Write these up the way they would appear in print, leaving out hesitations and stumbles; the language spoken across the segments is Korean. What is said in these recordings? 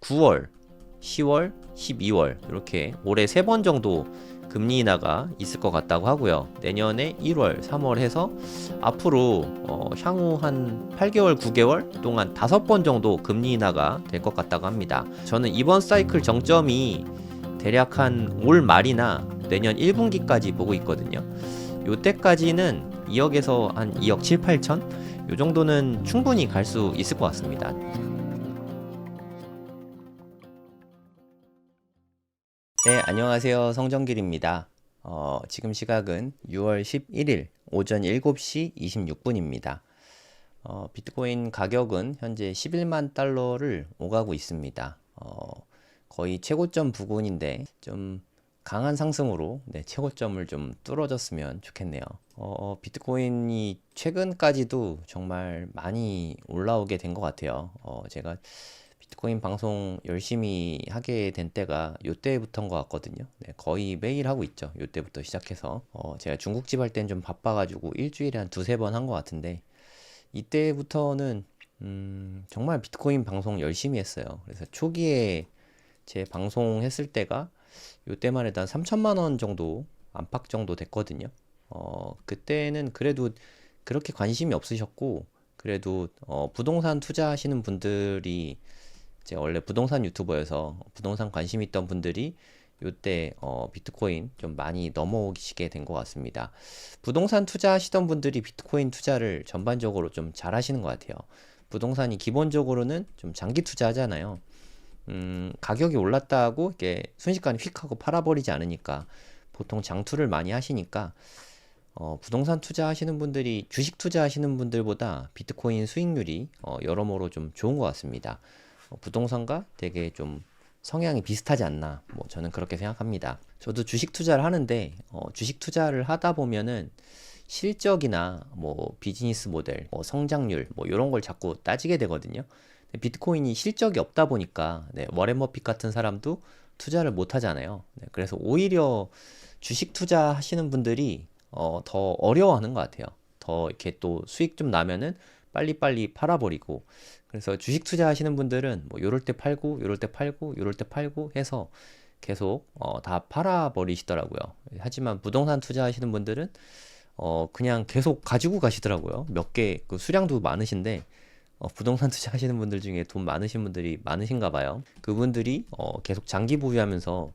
9월, 10월, 12월 이렇게 올해 3번 정도 금리 인하가 있을 것 같다고 하고요. 내년에 1월, 3월 해서 앞으로 향후 한 8개월, 9개월 동안 5번 정도 금리 인하가 될 것 같다고 합니다. 저는 이번 사이클 정점이 대략 한 올 말이나 내년 1분기까지 보고 있거든요. 요때까지는 2억에서 한 2억 7, 8천? 요 정도는 충분히 갈 수 있을 것 같습니다. 네, 안녕하세요. 성정길입니다. 지금 시각은 6월 11일 오전 7시 26분입니다. 비트코인 가격은 현재 11만 달러를 오가고 있습니다. 거의 최고점 부근인데 좀 강한 상승으로 최고점을 좀 뚫어줬으면 좋겠네요. 비트코인이 최근까지도 정말 많이 올라오게 된 것 같아요. 제가 비트코인 방송 열심히 하게 된 때가 요때부터인 것 같거든요. 거의 매일 하고 있죠. 요때부터 시작해서 제가 중국집 할 땐 좀 바빠가지고 일주일에 한 두세 번 한 것 같은데 이때부터는 정말 비트코인 방송 열심히 했어요. 그래서 초기에 제 방송 했을 때가 요때만 해도 한 3천만 원 정도 안팎 정도 됐거든요. 그때는 그래도 그렇게 관심이 없으셨고 그래도 부동산 투자하시는 분들이 제가 원래 부동산 유튜버여서 부동산 관심 있던 분들이 요때 비트코인 좀 많이 넘어오시게 된 것 같습니다. 부동산 투자하시던 분들이 비트코인 투자를 전반적으로 좀 잘 하시는 것 같아요. 부동산이 기본적으로는 좀 장기 투자하잖아요. 가격이 올랐다고 이렇게 순식간에 휙 하고 팔아버리지 않으니까 보통 장투를 많이 하시니까 부동산 투자하시는 분들이 주식 투자하시는 분들보다 비트코인 수익률이 여러모로 좀 좋은 것 같습니다. 부동산과 되게 좀 성향이 비슷하지 않나 뭐 저는 그렇게 생각합니다. 저도 주식 투자를 하는데 주식 투자를 하다 보면은 실적이나 뭐 비즈니스 모델, 뭐 성장률 뭐 이런 걸 자꾸 따지게 되거든요. 비트코인이 실적이 없다 보니까 워렌 버핏 같은 사람도 투자를 못 하잖아요. 그래서 오히려 주식 투자하시는 분들이 더 어려워하는 것 같아요. 더 이렇게 또 수익 좀 나면은 빨리빨리 팔아버리고 그래서 주식 투자하시는 분들은 뭐 요럴 때 팔고 요럴 때 팔고 요럴 때 팔고 해서 계속 다 팔아버리시더라고요. 하지만 부동산 투자하시는 분들은 그냥 계속 가지고 가시더라고요. 몇 개 그 수량도 많으신데 부동산 투자하시는 분들 중에 돈 많으신 분들이 많으신가 봐요. 그분들이 계속 장기 보유하면서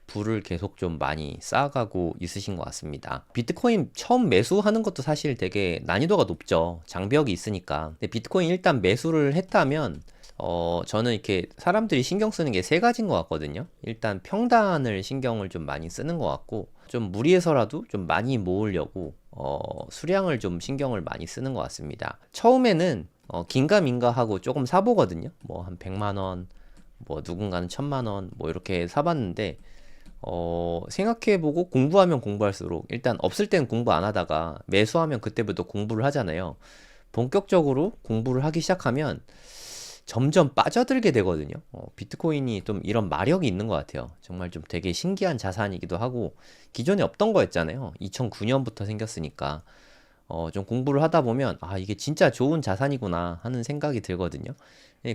부를 계속 좀 많이 쌓아가고 있으신 것 같습니다. 비트코인 처음 매수하는 것도 사실 되게 난이도가 높죠. 장벽이 있으니까. 근데 비트코인 일단 매수를 했다면 저는 이렇게 사람들이 신경 쓰는 게 세 가지인 것 같거든요. 일단 평단을 신경을 좀 많이 쓰는 것 같고 좀 무리해서라도 좀 많이 모으려고 수량을 좀 신경을 많이 쓰는 것 같습니다. 처음에는 긴가민가 하고 조금 사보거든요. 뭐 한 100만원, 뭐 누군가는 1000만원, 뭐 이렇게 사봤는데, 생각해보고 공부하면 공부할수록 일단 없을 땐 공부 안 하다가 매수하면 그때부터 공부를 하잖아요. 본격적으로 공부를 하기 시작하면 점점 빠져들게 되거든요. 비트코인이 좀 이런 마력이 있는 것 같아요. 정말 좀 되게 신기한 자산이기도 하고, 기존에 없던 거였잖아요. 2009년부터 생겼으니까. 좀 공부를 하다 보면 이게 진짜 좋은 자산이구나 하는 생각이 들거든요.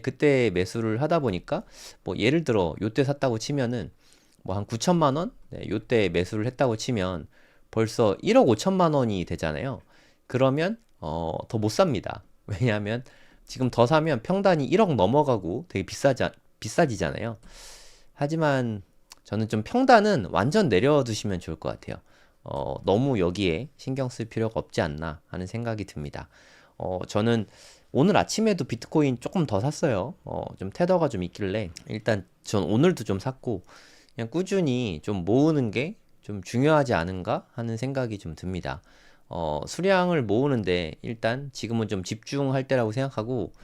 그때 매수를 하다 보니까 뭐 예를 들어 요때 샀다고 치면은 뭐 한 9천만 원? 요때 매수를 했다고 치면 벌써 1억 5천만 원이 되잖아요. 그러면 더 못 삽니다. 왜냐하면 지금 더 사면 평단이 1억 넘어가고 되게 비싸지잖아요. 하지만 저는 좀 평단은 완전 내려두시면 좋을 것 같아요. 너무 여기에 신경 쓸 필요가 없지 않나 하는 생각이 듭니다. 저는 오늘 아침에도 비트코인 조금 더 샀어요. 좀 테더가 좀 있길래 일단 전 오늘도 좀 샀고 그냥 꾸준히 좀 모으는 게 좀 중요하지 않은가 하는 생각이 좀 듭니다. 수량을 모으는데 일단 지금은 좀 집중할 때라고 생각하고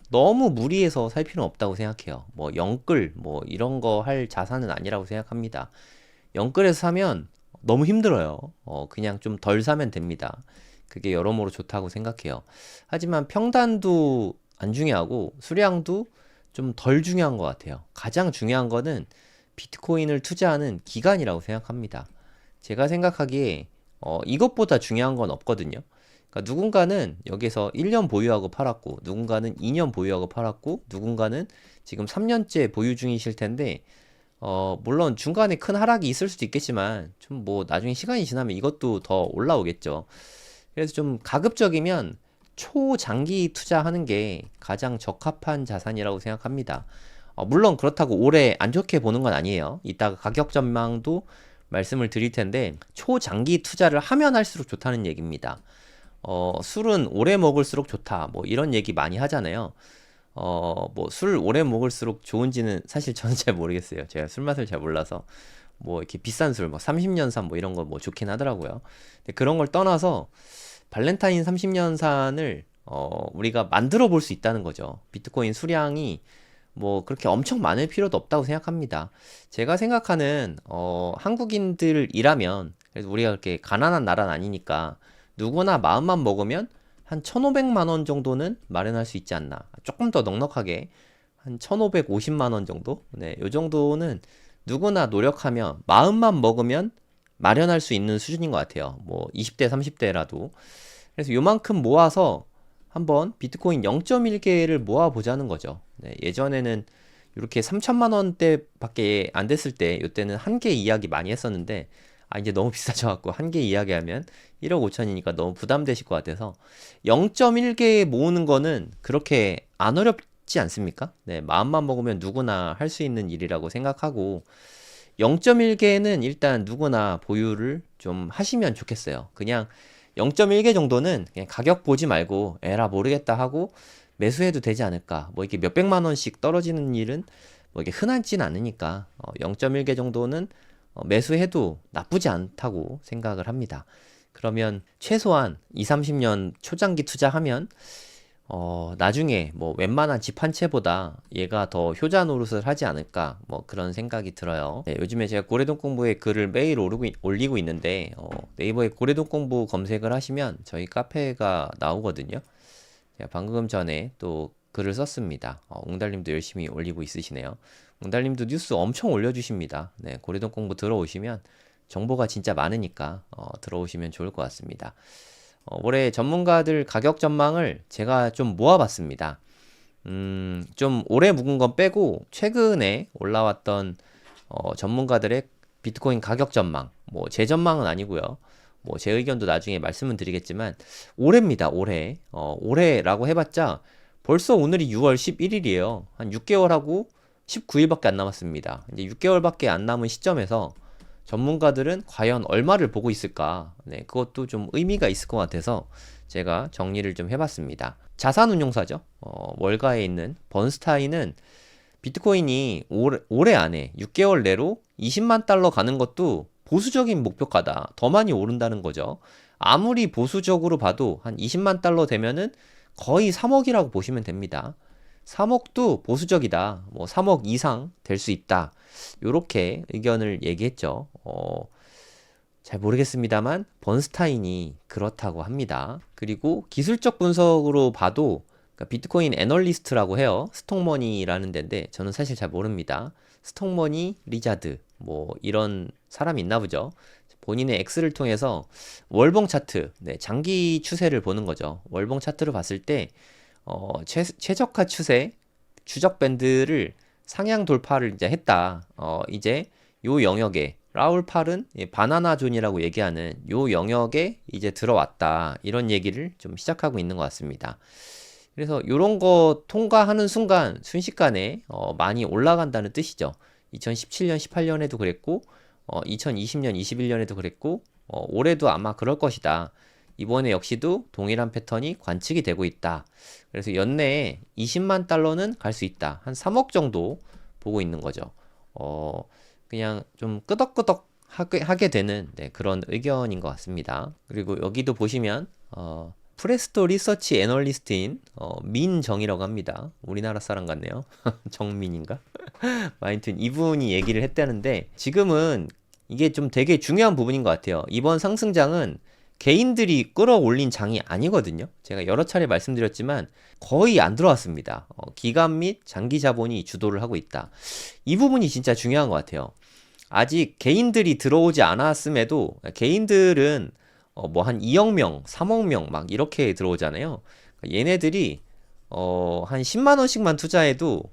너무 무리해서 살 필요는 없다고 생각해요. 뭐 영끌 뭐 이런 거 할 자산은 아니라고 생각합니다. 영끌에서 사면 너무 힘들어요. 그냥 좀 덜 사면 됩니다. 그게 여러모로 좋다고 생각해요. 하지만 평단도 안 중요하고 수량도 좀 덜 중요한 것 같아요. 가장 중요한 거는 비트코인을 투자하는 기간이라고 생각합니다. 제가 생각하기에 이것보다 중요한 건 없거든요. 그러니까 누군가는 여기서 1년 보유하고 팔았고, 누군가는 2년 보유하고 팔았고, 누군가는 지금 3년째 보유 중이실 텐데, 물론 중간에 큰 하락이 있을 수도 있겠지만, 좀 뭐 나중에 시간이 지나면 이것도 더 올라오겠죠. 그래서 좀 가급적이면 초장기 투자하는 게 가장 적합한 자산이라고 생각합니다. 물론 그렇다고 올해 안 좋게 보는 건 아니에요. 이따가 가격 전망도 말씀을 드릴 텐데, 초장기 투자를 하면 할수록 좋다는 얘기입니다. 술은 오래 먹을수록 좋다. 뭐 이런 얘기 많이 하잖아요. 뭐 술 오래 먹을수록 좋은지는 사실 저는 잘 모르겠어요. 제가 술 맛을 잘 몰라서. 뭐 이렇게 비싼 술, 뭐 30년 산 뭐 이런 거 뭐 좋긴 하더라고요. 근데 그런 걸 떠나서 발렌타인 30년 산을 우리가 만들어 볼 수 있다는 거죠. 비트코인 수량이 뭐 그렇게 엄청 많을 필요도 없다고 생각합니다. 제가 생각하는 한국인들이라면 그래서 우리가 그렇게 가난한 나라는 아니니까 누구나 마음만 먹으면 한 1,500만 원 정도는 마련할 수 있지 않나. 조금 더 넉넉하게 한 1,550만 원 정도? 네, 요 정도는 누구나 노력하면 마음만 먹으면 마련할 수 있는 수준인 것 같아요. 뭐 20대, 30대라도. 그래서 요만큼 모아서 한번 비트코인 0.1개를 모아보자는 거죠. 네, 예전에는 이렇게 3천만 원대밖에 안 됐을 때, 이때는 한 개 이야기 많이 했었는데, 이제 너무 비싸져갖고 한 개 이야기하면 1억 5천이니까 너무 부담되실 것 같아서 0.1개 모으는 거는 그렇게 안 어렵지 않습니까? 네, 마음만 먹으면 누구나 할 수 있는 일이라고 생각하고 0.1개는 일단 누구나 보유를 좀 하시면 좋겠어요. 그냥 0.1개 정도는 그냥 가격 보지 말고 에라 모르겠다 하고 매수해도 되지 않을까. 뭐 이렇게 몇백만 원씩 떨어지는 일은 뭐 이게 흔하진 않으니까 0.1개 정도는 매수해도 나쁘지 않다고 생각을 합니다. 그러면 최소한 2, 30년 초장기 투자하면 나중에 뭐 웬만한 집 한 채보다 얘가 더 효자 노릇을 하지 않을까 뭐 그런 생각이 들어요. 네, 요즘에 제가 고래동 공부에 글을 매일 올리고 있는데 네이버에 고래동 공부 검색을 하시면 저희 카페가 나오거든요. 제가 방금 전에 또 글을 썼습니다. 웅달님도 열심히 올리고 있으시네요. 웅달님도 뉴스 엄청 올려주십니다. 네, 고래동 공부 들어오시면 정보가 진짜 많으니까 들어오시면 좋을 것 같습니다. 올해 전문가들 가격 전망을 제가 좀 모아봤습니다. 좀 오래 묵은 건 빼고 최근에 올라왔던 전문가들의 비트코인 가격 전망, 뭐 제 전망은 아니고요. 뭐 제 의견도 나중에 말씀은 드리겠지만 올해입니다. 올해라고 해봤자 벌써 오늘이 6월 11일이에요. 한 6개월하고 19일밖에 안 남았습니다. 이제 6개월밖에 안 남은 시점에서 전문가들은 과연 얼마를 보고 있을까? 네, 그것도 좀 의미가 있을 것 같아서 제가 정리를 좀 해봤습니다. 자산운용사죠. 월가에 있는 번스타인은 비트코인이 올해 안에 6개월 내로 20만 달러 가는 것도 보수적인 목표가다. 더 많이 오른다는 거죠. 아무리 보수적으로 봐도 한 20만 달러 되면은 거의 3억이라고 보시면 됩니다. 3억도 보수적이다. 뭐 3억 이상 될 수 있다. 요렇게 의견을 얘기했죠. 잘 모르겠습니다만 번스타인이 그렇다고 합니다. 그리고 기술적 분석으로 봐도 그러니까 비트코인 애널리스트라고 해요. 스톡머니라는 데인데 저는 사실 잘 모릅니다. 스톡머니 리자드 뭐 이런 사람이 있나 보죠. 본인의 X를 통해서 월봉 차트, 네, 장기 추세를 보는 거죠. 월봉 차트를 봤을 때 최적화 추세 추적 밴드를 상향 돌파를 이제 했다. 이제 요 영역에 라울 팔은 바나나 존이라고 얘기하는 요 영역에 이제 들어왔다. 이런 얘기를 좀 시작하고 있는 것 같습니다. 그래서 요런 거 통과하는 순간 순식간에 많이 올라간다는 뜻이죠. 2017년, 18년에도 그랬고 2020년, 21년에도 그랬고 올해도 아마 그럴 것이다. 이번에 역시도 동일한 패턴이 관측이 되고 있다. 그래서 연내에 20만 달러는 갈 수 있다. 한 3억 정도 보고 있는 거죠. 그냥 좀 끄덕끄덕 하게 되는 그런 의견인 것 같습니다. 그리고 여기도 보시면 프레스토 리서치 애널리스트인 민정이라고 합니다. 우리나라 사람 같네요. 정민인가? 하여튼 이분이 얘기를 했다는데 지금은 이게 좀 되게 중요한 부분인 것 같아요. 이번 상승장은 개인들이 끌어올린 장이 아니거든요. 제가 여러 차례 말씀드렸지만 거의 안 들어왔습니다. 기관 및 장기 자본이 주도를 하고 있다. 이 부분이 진짜 중요한 것 같아요. 아직 개인들이 들어오지 않았음에도 개인들은 뭐 한 2억 명, 3억 명 막 이렇게 들어오잖아요. 얘네들이 한 10만 원씩만 투자해도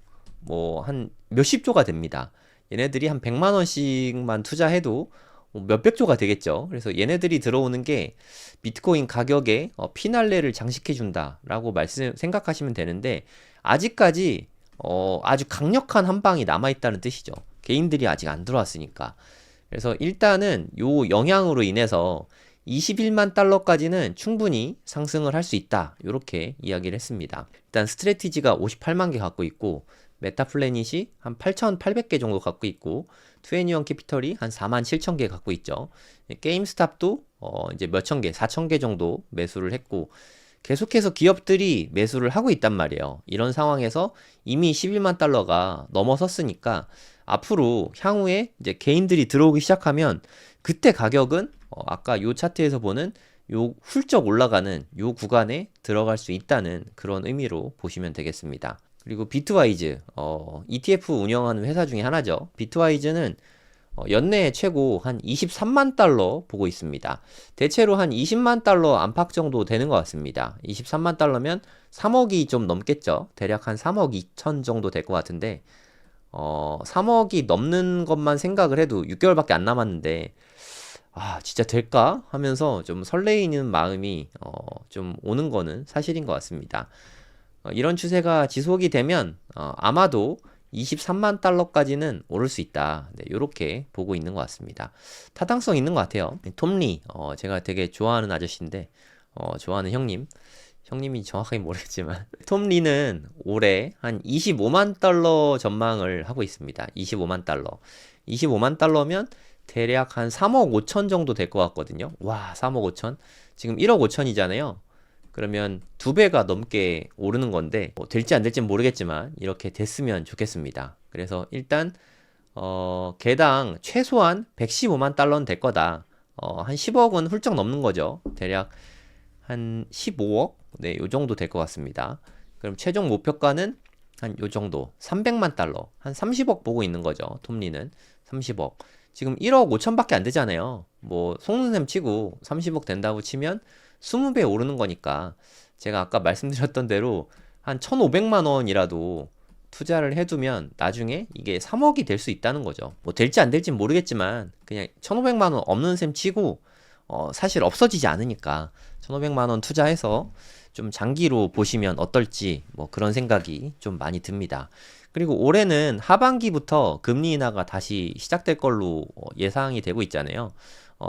뭐 한 몇십 조가 됩니다. 얘네들이 한 100만 원씩만 투자해도 뭐 몇백 조가 되겠죠. 그래서 얘네들이 들어오는 게 비트코인 가격에 피날레를 장식해 준다라고 생각하시면 되는데, 아직까지 아주 강력한 한 방이 남아 있다는 뜻이죠. 개인들이 아직 안 들어왔으니까. 그래서 일단은 요 영향으로 인해서 21만 달러까지는 충분히 상승을 할 수 있다. 이렇게 이야기를 했습니다. 일단 스트래티지가 58만 개 갖고 있고, 메타플래닛이 한 8,800개 정도 갖고 있고, 투애니언 캐피털이 한 4만 7천 개 갖고 있죠. 게임스탑도 이제 몇천 개, 4천 개 정도 매수를 했고, 계속해서 기업들이 매수를 하고 있단 말이에요. 이런 상황에서 이미 11만 달러가 넘어섰으니까 앞으로 향후에 이제 개인들이 들어오기 시작하면 그때 가격은 아까 요 차트에서 보는 요 훌쩍 올라가는 요 구간에 들어갈 수 있다는 그런 의미로 보시면 되겠습니다. 그리고 비트와이즈, ETF 운영하는 회사 중에 하나죠. 비트와이즈는 연내 최고 한 23만 달러 보고 있습니다. 대체로 한 20만 달러 안팎 정도 되는 것 같습니다. 23만 달러면 3억이 좀 넘겠죠. 대략 한 3억 2천 정도 될 것 같은데, 3억이 넘는 것만 생각을 해도 6개월밖에 안 남았는데, 진짜 될까? 하면서 좀 설레이는 마음이 좀 오는 거는 사실인 것 같습니다. 이런 추세가 지속이 되면 아마도 23만 달러까지는 오를 수 있다. 네, 이렇게 보고 있는 것 같습니다. 타당성 있는 것 같아요. 톰리, 제가 되게 좋아하는 아저씨인데, 좋아하는 형님이 정확하게 모르겠지만, 톰리는 올해 한 25만 달러 전망을 하고 있습니다. 25만 달러. 25만 달러면 대략 한 3억 5천 정도 될 것 같거든요. 와, 3억 5천? 지금 1억 5천이잖아요. 그러면 2배가 넘게 오르는 건데, 뭐 될지 안 될지는 모르겠지만 이렇게 됐으면 좋겠습니다. 그래서 일단 개당 최소한 115만 달러는 될 거다. 한 10억은 훌쩍 넘는 거죠. 대략 한 15억? 네, 요 정도 될 것 같습니다. 그럼 최종 목표가는 한 요 정도, 300만 달러, 한 30억 보고 있는 거죠. 톰리는 30억. 지금 1억 5천밖에 안 되잖아요. 뭐 속는셈 치고 30억 된다고 치면 20배 오르는 거니까, 제가 아까 말씀드렸던 대로 한 1,500만 원이라도 투자를 해두면 나중에 이게 3억이 될 수 있다는 거죠. 뭐 될지 안 될지 모르겠지만 그냥 1,500만 원 없는 셈 치고, 사실 없어지지 않으니까 1,500만 원 투자해서 좀 장기로 보시면 어떨지, 뭐 그런 생각이 좀 많이 듭니다. 그리고 올해는 하반기부터 금리 인하가 다시 시작될 걸로 예상이 되고 있잖아요.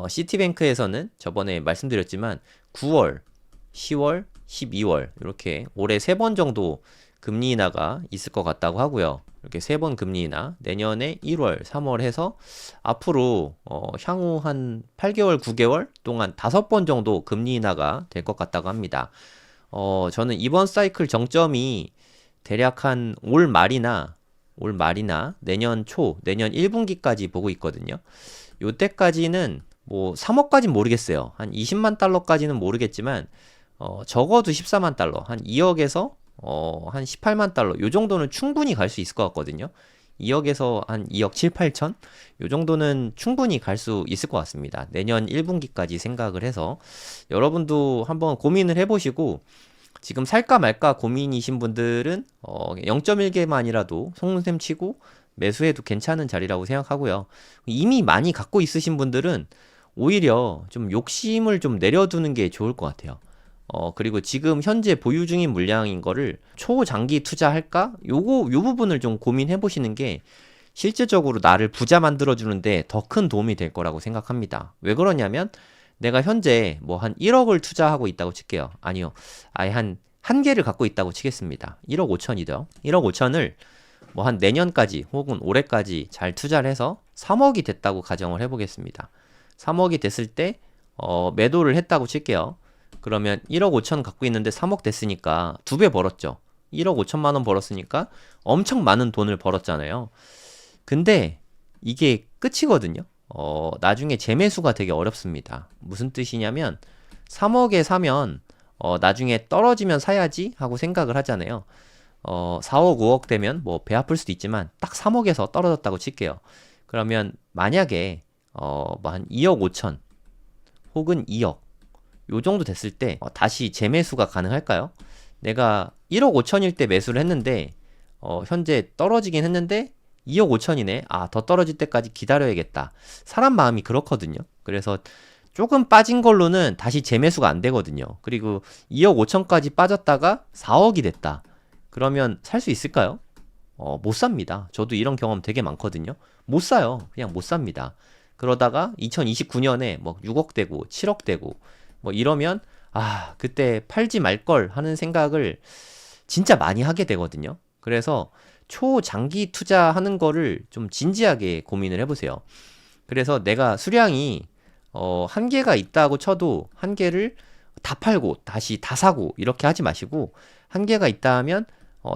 시티뱅크에서는 저번에 말씀드렸지만 9월, 10월, 12월 이렇게 올해 3번 정도 금리 인하가 있을 것 같다고 하고요. 이렇게 3번 금리 인하, 내년에 1월, 3월 해서 앞으로 향후 한 8개월, 9개월 동안 5번 정도 금리 인하가 될 것 같다고 합니다. 저는 이번 사이클 정점이 대략 한 올 말이나 내년 초, 내년 1분기까지 보고 있거든요. 요때까지는 뭐 3억까지는 모르겠어요. 한 20만 달러까지는 모르겠지만 적어도 14만 달러, 한 2억에서 한 18만 달러 요 정도는 충분히 갈 수 있을 것 같거든요. 2억에서 한 2억 7, 8천 요 정도는 충분히 갈 수 있을 것 같습니다. 내년 1분기까지 생각을 해서 여러분도 한번 고민을 해보시고, 지금 살까 말까 고민이신 분들은 0.1개만이라도 속눈샘 치고 매수해도 괜찮은 자리라고 생각하고요. 이미 많이 갖고 있으신 분들은 오히려 좀 욕심을 좀 내려두는 게 좋을 것 같아요. 그리고 지금 현재 보유 중인 물량인 거를 초장기 투자할까? 요 부분을 좀 고민해 보시는 게 실질적으로 나를 부자 만들어 주는데 더 큰 도움이 될 거라고 생각합니다. 왜 그러냐면, 내가 현재 뭐 한 1억을 투자하고 있다고 칠게요. 아니요. 아예 한 개를 갖고 있다고 치겠습니다. 1억 5천이죠. 1억 5천을 뭐 한 내년까지 혹은 올해까지 잘 투자를 해서 3억이 됐다고 가정을 해보겠습니다. 3억이 됐을 때 매도를 했다고 칠게요. 그러면 1억 5천 갖고 있는데 3억 됐으니까 2배 벌었죠. 1억 5천만 원 벌었으니까 엄청 많은 돈을 벌었잖아요. 근데 이게 끝이거든요. 나중에 재매수가 되게 어렵습니다. 무슨 뜻이냐면 3억에 사면 나중에 떨어지면 사야지 하고 생각을 하잖아요. 4억, 5억 되면 뭐 배 아플 수도 있지만 딱 3억에서 떨어졌다고 칠게요. 그러면 만약에 뭐 한 2억 5천 혹은 2억 요 정도 됐을 때 다시 재매수가 가능할까요? 내가 1억 5천일 때 매수를 했는데 현재 떨어지긴 했는데 2억 5천이네. 아, 더 떨어질 때까지 기다려야겠다. 사람 마음이 그렇거든요. 그래서 조금 빠진 걸로는 다시 재매수가 안 되거든요. 그리고 2억 5천까지 빠졌다가 4억이 됐다. 그러면 살 수 있을까요? 못 삽니다. 저도 이런 경험 되게 많거든요. 못 사요. 그냥 못 삽니다. 그러다가 2029년에 뭐 6억 되고 7억 되고 뭐 이러면 아, 그때 팔지 말 걸 하는 생각을 진짜 많이 하게 되거든요. 그래서 초장기 투자하는 거를 좀 진지하게 고민을 해보세요. 그래서 내가 수량이 한계가 있다고 쳐도 한계를 다 팔고 다시 다 사고 이렇게 하지 마시고, 한계가 있다 하면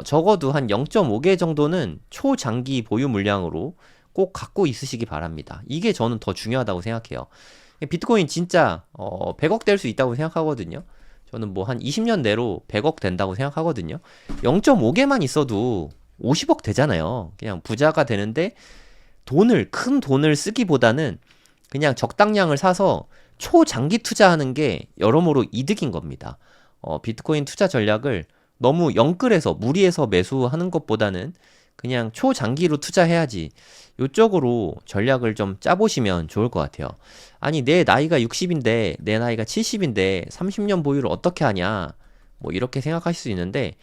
적어도 한 0.5개 정도는 초장기 보유 물량으로 꼭 갖고 있으시기 바랍니다. 이게 저는 더 중요하다고 생각해요. 비트코인 진짜 100억 될 수 있다고 생각하거든요. 저는 뭐 한 20년 내로 100억 된다고 생각하거든요. 0.5개만 있어도 50억 되잖아요. 그냥 부자가 되는데 큰 돈을 쓰기보다는 그냥 적당량을 사서 초장기 투자하는 게 여러모로 이득인 겁니다. 비트코인 투자 전략을 너무 영끌해서 무리해서 매수하는 것보다는 그냥 초장기로 투자해야지, 요쪽으로 전략을 좀 짜보시면 좋을 것 같아요. 아니, 내 나이가 60인데 내 나이가 70인데 30년 보유를 어떻게 하냐, 뭐 이렇게 생각하실 수 있는데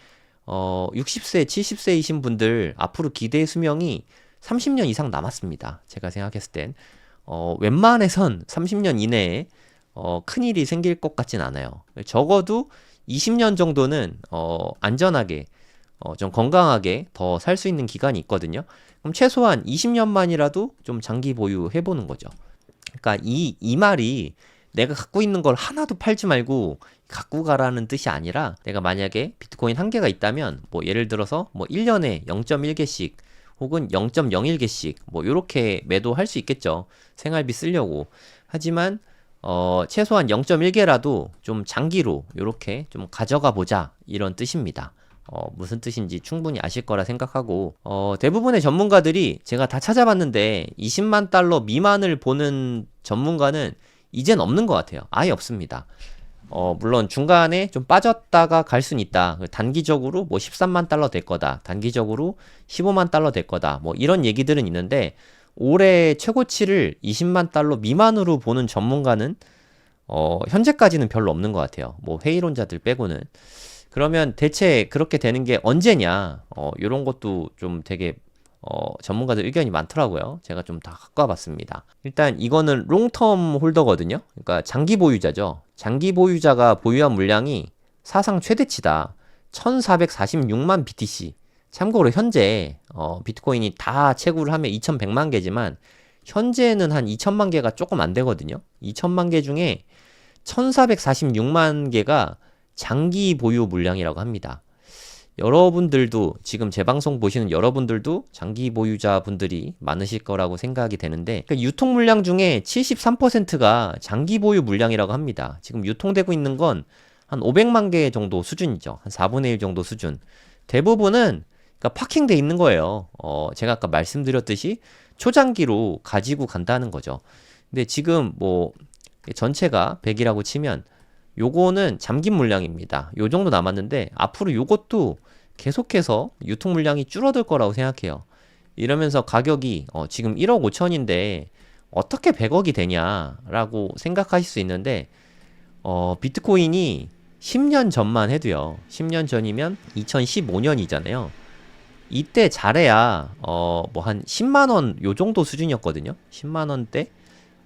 60세 70세이신 분들 앞으로 기대 수명이 30년 이상 남았습니다. 제가 생각했을 땐 웬만해선 30년 이내에 큰일이 생길 것 같진 않아요. 적어도 20년 정도는 안전하게 좀 건강하게 더 살 수 있는 기간이 있거든요. 그럼 최소한 20년만이라도 좀 장기 보유해보는 거죠. 그러니까 이 말이 내가 갖고 있는 걸 하나도 팔지 말고 갖고 가라는 뜻이 아니라, 내가 만약에 비트코인 한 개가 있다면 뭐 예를 들어서 뭐 1년에 0.1개씩 혹은 0.01개씩 뭐 요렇게 매도할 수 있겠죠. 생활비 쓰려고. 하지만 최소한 0.1개라도 좀 장기로 요렇게 좀 가져가 보자, 이런 뜻입니다. 무슨 뜻인지 충분히 아실 거라 생각하고, 대부분의 전문가들이 제가 다 찾아봤는데 20만 달러 미만을 보는 전문가는 이젠 없는 것 같아요. 아예 없습니다. 물론 중간에 좀 빠졌다가 갈 수는 있다. 단기적으로 뭐 13만 달러 될 거다, 단기적으로 15만 달러 될 거다, 뭐 이런 얘기들은 있는데, 올해 최고치를 20만 달러 미만으로 보는 전문가는 현재까지는 별로 없는 것 같아요. 뭐 회의론자들 빼고는. 그러면 대체 그렇게 되는 게 언제냐, 요런 것도 좀 되게 전문가들 의견이 많더라고요. 제가 좀 다 갖고 와봤습니다. 일단 이거는 롱텀 홀더거든요. 그러니까 장기 보유자죠. 장기 보유자가 보유한 물량이 사상 최대치다. 1446만 BTC. 참고로 현재 비트코인이 다 채굴을 하면 2100만 개지만 현재는 한 2000만 개가 조금 안 되거든요. 2000만 개 중에 1446만 개가 장기 보유 물량이라고 합니다. 여러분들도, 지금 제 방송 보시는 여러분들도 장기 보유자 분들이 많으실 거라고 생각이 되는데, 그러니까 유통 물량 중에 73%가 장기 보유 물량이라고 합니다. 지금 유통되고 있는 건 한 500만 개 정도 수준이죠. 한 4분의 1 정도 수준. 대부분은 그러니까 파킹돼 있는 거예요. 제가 아까 말씀드렸듯이 초장기로 가지고 간다는 거죠. 근데 지금 뭐 전체가 100이라고 치면 요거는 잠긴 물량입니다. 요 정도 남았는데 앞으로 요것도 계속해서 유통 물량이 줄어들 거라고 생각해요. 이러면서 가격이 지금 1억 5천인데 어떻게 100억이 되냐라고 생각하실 수 있는데, 비트코인이 10년 전만 해도요. 10년 전이면 2015년이잖아요. 이때 잘해야 뭐 한 10만 원 요 정도 수준이었거든요. 10만 원대,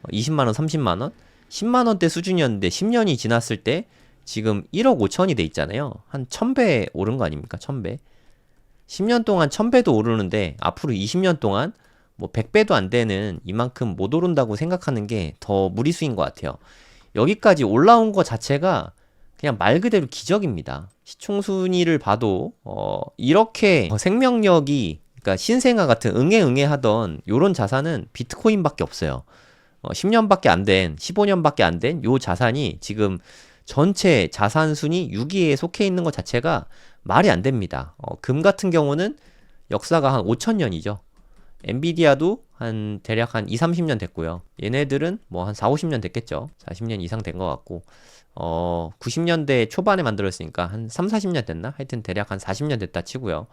20만 원, 30만 원, 10만 원대 수준이었는데 10년이 지났을 때 지금 1억 5천이 돼 있잖아요. 한 1000배 오른 거 아닙니까? 1000배. 10년 동안 1000배도 오르는데 앞으로 20년 동안 뭐 100배도 안 되는 이만큼 못 오른다고 생각하는 게 더 무리수인 것 같아요. 여기까지 올라온 거 자체가 그냥 말 그대로 기적입니다. 시총 순위를 봐도 이렇게 생명력이, 그러니까 신생아 같은 응애 하던 요런 자산은 비트코인밖에 없어요. 10년밖에 안 된, 15년밖에 안 된 요 자산이 지금 전체 자산 순위 6위에 속해 있는 것 자체가 말이 안 됩니다. 금 같은 경우는 역사가 한 5000년이죠. 엔비디아도 한 대략 한 2, 30년 됐고요. 얘네들은 뭐 한 4, 50년 됐겠죠. 40년 이상 된 것 같고 90년대 초반에 만들었으니까 한 3, 40년 됐나? 하여튼 대략 한 40년 됐다 치고요.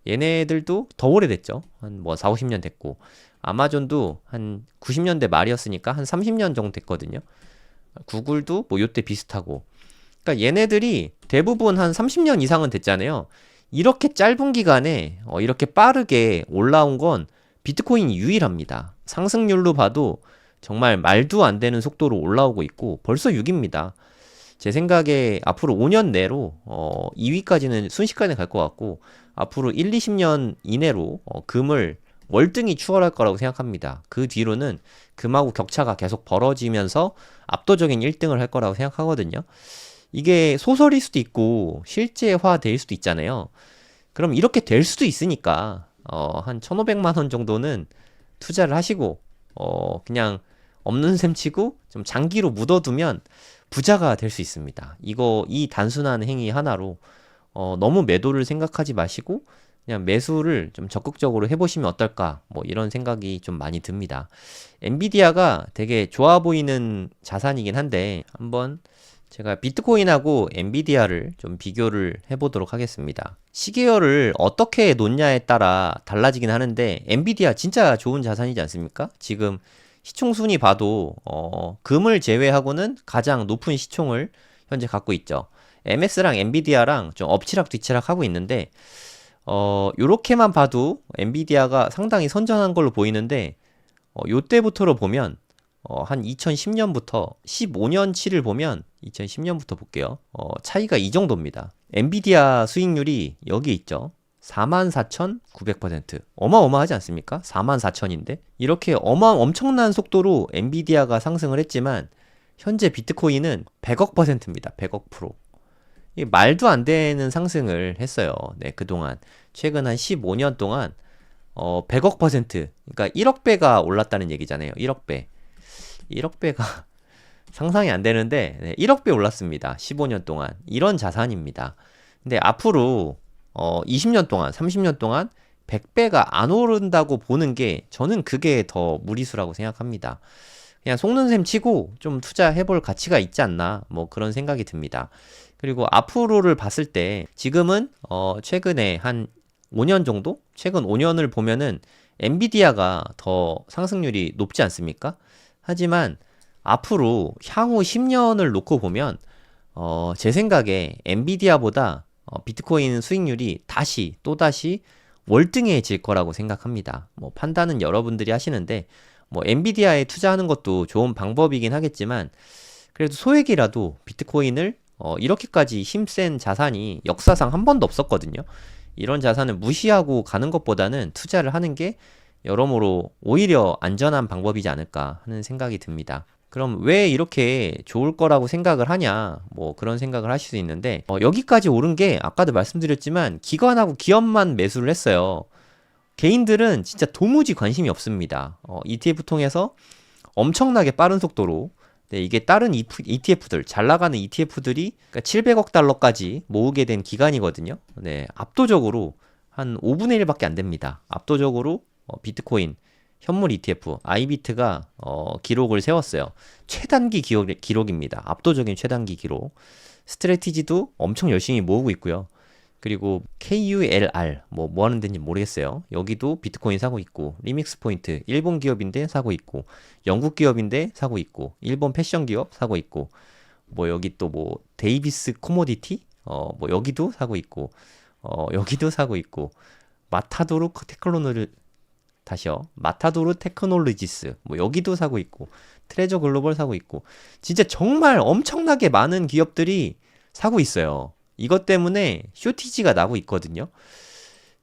얘네들도 더 오래됐죠. 한 뭐 4, 50년 됐고 아마존도 한 90년대 말이었으니까 한 30년 정도 됐거든요. 구글도 뭐 요때 비슷하고. 그러니까 얘네들이 대부분 한 30년 이상은 됐잖아요. 이렇게 짧은 기간에 이렇게 빠르게 올라온 건 비트코인이 유일합니다. 상승률로 봐도 정말 말도 안 되는 속도로 올라오고 있고 벌써 6입니다. 제 생각에 앞으로 5년 내로 2위까지는 순식간에 갈 것 같고 앞으로 1, 20년 이내로 금을 월등히 추월할 거라고 생각합니다. 그 뒤로는 금하고 격차가 계속 벌어지면서 압도적인 1등을 할 거라고 생각하거든요. 이게 소설일 수도 있고 실제화될 수도 있잖아요. 그럼 이렇게 될 수도 있으니까 한 1,500만 원 정도는 투자를 하시고 그냥 없는 셈 치고 좀 장기로 묻어두면 부자가 될 수 있습니다. 이 단순한 행위 하나로 너무 매도를 생각하지 마시고 그냥 매수를 좀 적극적으로 해보시면 어떨까 뭐 이런 생각이 좀 많이 듭니다. 엔비디아가 되게 좋아 보이는 자산이긴 한데 한번 제가 비트코인하고 엔비디아를 좀 비교를 해보도록 하겠습니다. 시계열을 어떻게 놓냐에 따라 달라지긴 하는데 엔비디아 진짜 좋은 자산이지 않습니까? 지금 시총순위 봐도 금을 제외하고는 가장 높은 시총을 현재 갖고 있죠. MS랑 엔비디아랑 좀 엎치락뒤치락 하고 있는데 요렇게만 봐도 엔비디아가 상당히 선전한 걸로 보이는데 요때부터로 보면 한 2010년부터 15년치를 보면 2010년부터 볼게요. 차이가 이 정도입니다. 엔비디아 수익률이 여기 있죠. 44,900%. 어마어마하지 않습니까? 44,000인데 이렇게 엄청난 속도로 엔비디아가 상승을 했지만 현재 비트코인은 100억%입니다. 100억 프로. 이 말도 안 되는 상승을 했어요. 네, 그동안 최근 한 15년 동안 100억%, 그러니까 1억 배가 올랐다는 얘기잖아요. 1억 배. 1억 배가 상상이 안 되는데 1억 배 올랐습니다. 15년 동안. 이런 자산입니다. 근데 앞으로 20년 동안, 30년 동안 100배가 안 오른다고 보는 게 저는 그게 더 무리수라고 생각합니다. 그냥 속는 셈 치고 좀 투자해볼 가치가 있지 않나 뭐 그런 생각이 듭니다. 그리고 앞으로를 봤을 때 지금은 최근에 한 5년 정도? 최근 5년을 보면은 엔비디아가 더 상승률이 높지 않습니까? 하지만 앞으로 향후 10년을 놓고 보면 제 생각에 엔비디아보다 비트코인 수익률이 또다시 월등해질 거라고 생각합니다. 뭐 판단은 여러분들이 하시는데 뭐 엔비디아에 투자하는 것도 좋은 방법이긴 하겠지만 그래도 소액이라도 비트코인을 이렇게까지 힘센 자산이 역사상 한 번도 없었거든요. 이런 자산을 무시하고 가는 것보다는 투자를 하는 게 여러모로 오히려 안전한 방법이지 않을까 하는 생각이 듭니다. 그럼 왜 이렇게 좋을 거라고 생각을 하냐 뭐 그런 생각을 하실 수 있는데 여기까지 오른 게 아까도 말씀드렸지만 기관하고 기업만 매수를 했어요. 개인들은 진짜 도무지 관심이 없습니다. ETF 통해서 엄청나게 빠른 속도로 이게 다른 ETF들 잘 나가는 ETF들이 700억 달러까지 모으게 된 기간이거든요. 네, 압도적으로 한 5분의 1밖에 안 됩니다. 압도적으로 비트코인 현물 ETF 아이비트가 기록을 세웠어요. 최단기 기록입니다. 압도적인 최단기 기록. 스트래티지도 엄청 열심히 모으고 있고요. 그리고 KULR 뭐 하는 데인지 모르겠어요. 여기도 비트코인 사고 있고 리믹스 포인트 일본 기업인데 사고 있고 영국 기업인데 사고 있고 일본 패션 기업 사고 있고 뭐 여기 또 뭐 데이비스 코모디티 뭐 여기도 사고 있고 여기도 사고 있고 마타도르 테크놀로지스 뭐 여기도 사고 있고 트레저 글로벌 사고 있고 진짜 정말 엄청나게 많은 기업들이 사고 있어요. 이것 때문에 쇼티지가 나고 있거든요.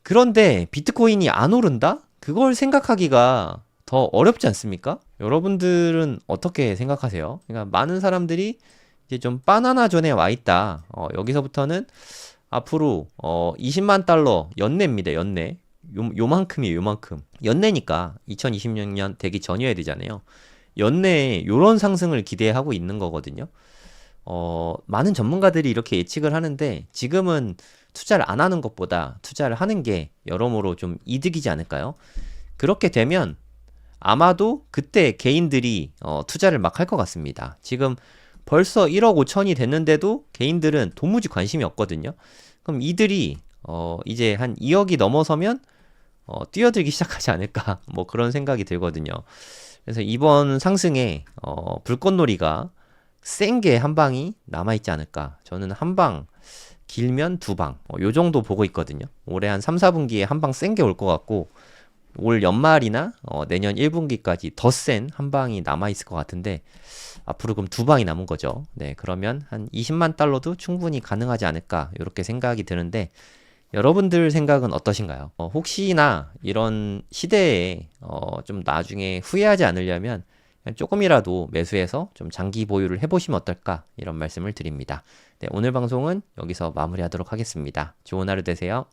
그런데 비트코인이 안 오른다? 그걸 생각하기가 더 어렵지 않습니까? 여러분들은 어떻게 생각하세요? 그러니까 많은 사람들이 이제 좀 바나나 존에 와 있다. 여기서부터는 앞으로 20만 달러 연내입니다. 연내. 요만큼이에요. 요만큼. 연내니까 2026년 되기 전이어야 되잖아요. 연내에 요런 상승을 기대하고 있는 거거든요. 많은 전문가들이 이렇게 예측을 하는데 지금은 투자를 안 하는 것보다 투자를 하는 게 여러모로 좀 이득이지 않을까요? 그렇게 되면 아마도 그때 개인들이 투자를 막 할 것 같습니다. 지금 벌써 1억 5천이 됐는데도 개인들은 도무지 관심이 없거든요. 그럼 이들이 이제 한 2억이 넘어서면 뛰어들기 시작하지 않을까 뭐 그런 생각이 들거든요. 그래서 이번 상승에 불꽃놀이가 센 게 한 방이 남아있지 않을까. 저는 한 방 길면 두 방, 요 정도 보고 있거든요. 올해 한 3, 4분기에 한 방 센 게 올 것 같고 올 연말이나 내년 1분기까지 더 센 한 방이 남아있을 것 같은데 앞으로 그럼 두 방이 남은 거죠. 네, 그러면 한 20만 달러도 충분히 가능하지 않을까 이렇게 생각이 드는데 여러분들 생각은 어떠신가요? 혹시나 이런 시대에 좀 나중에 후회하지 않으려면 조금이라도 매수해서 좀 장기 보유를 해보시면 어떨까 이런 말씀을 드립니다. 네, 오늘 방송은 여기서 마무리하도록 하겠습니다. 좋은 하루 되세요.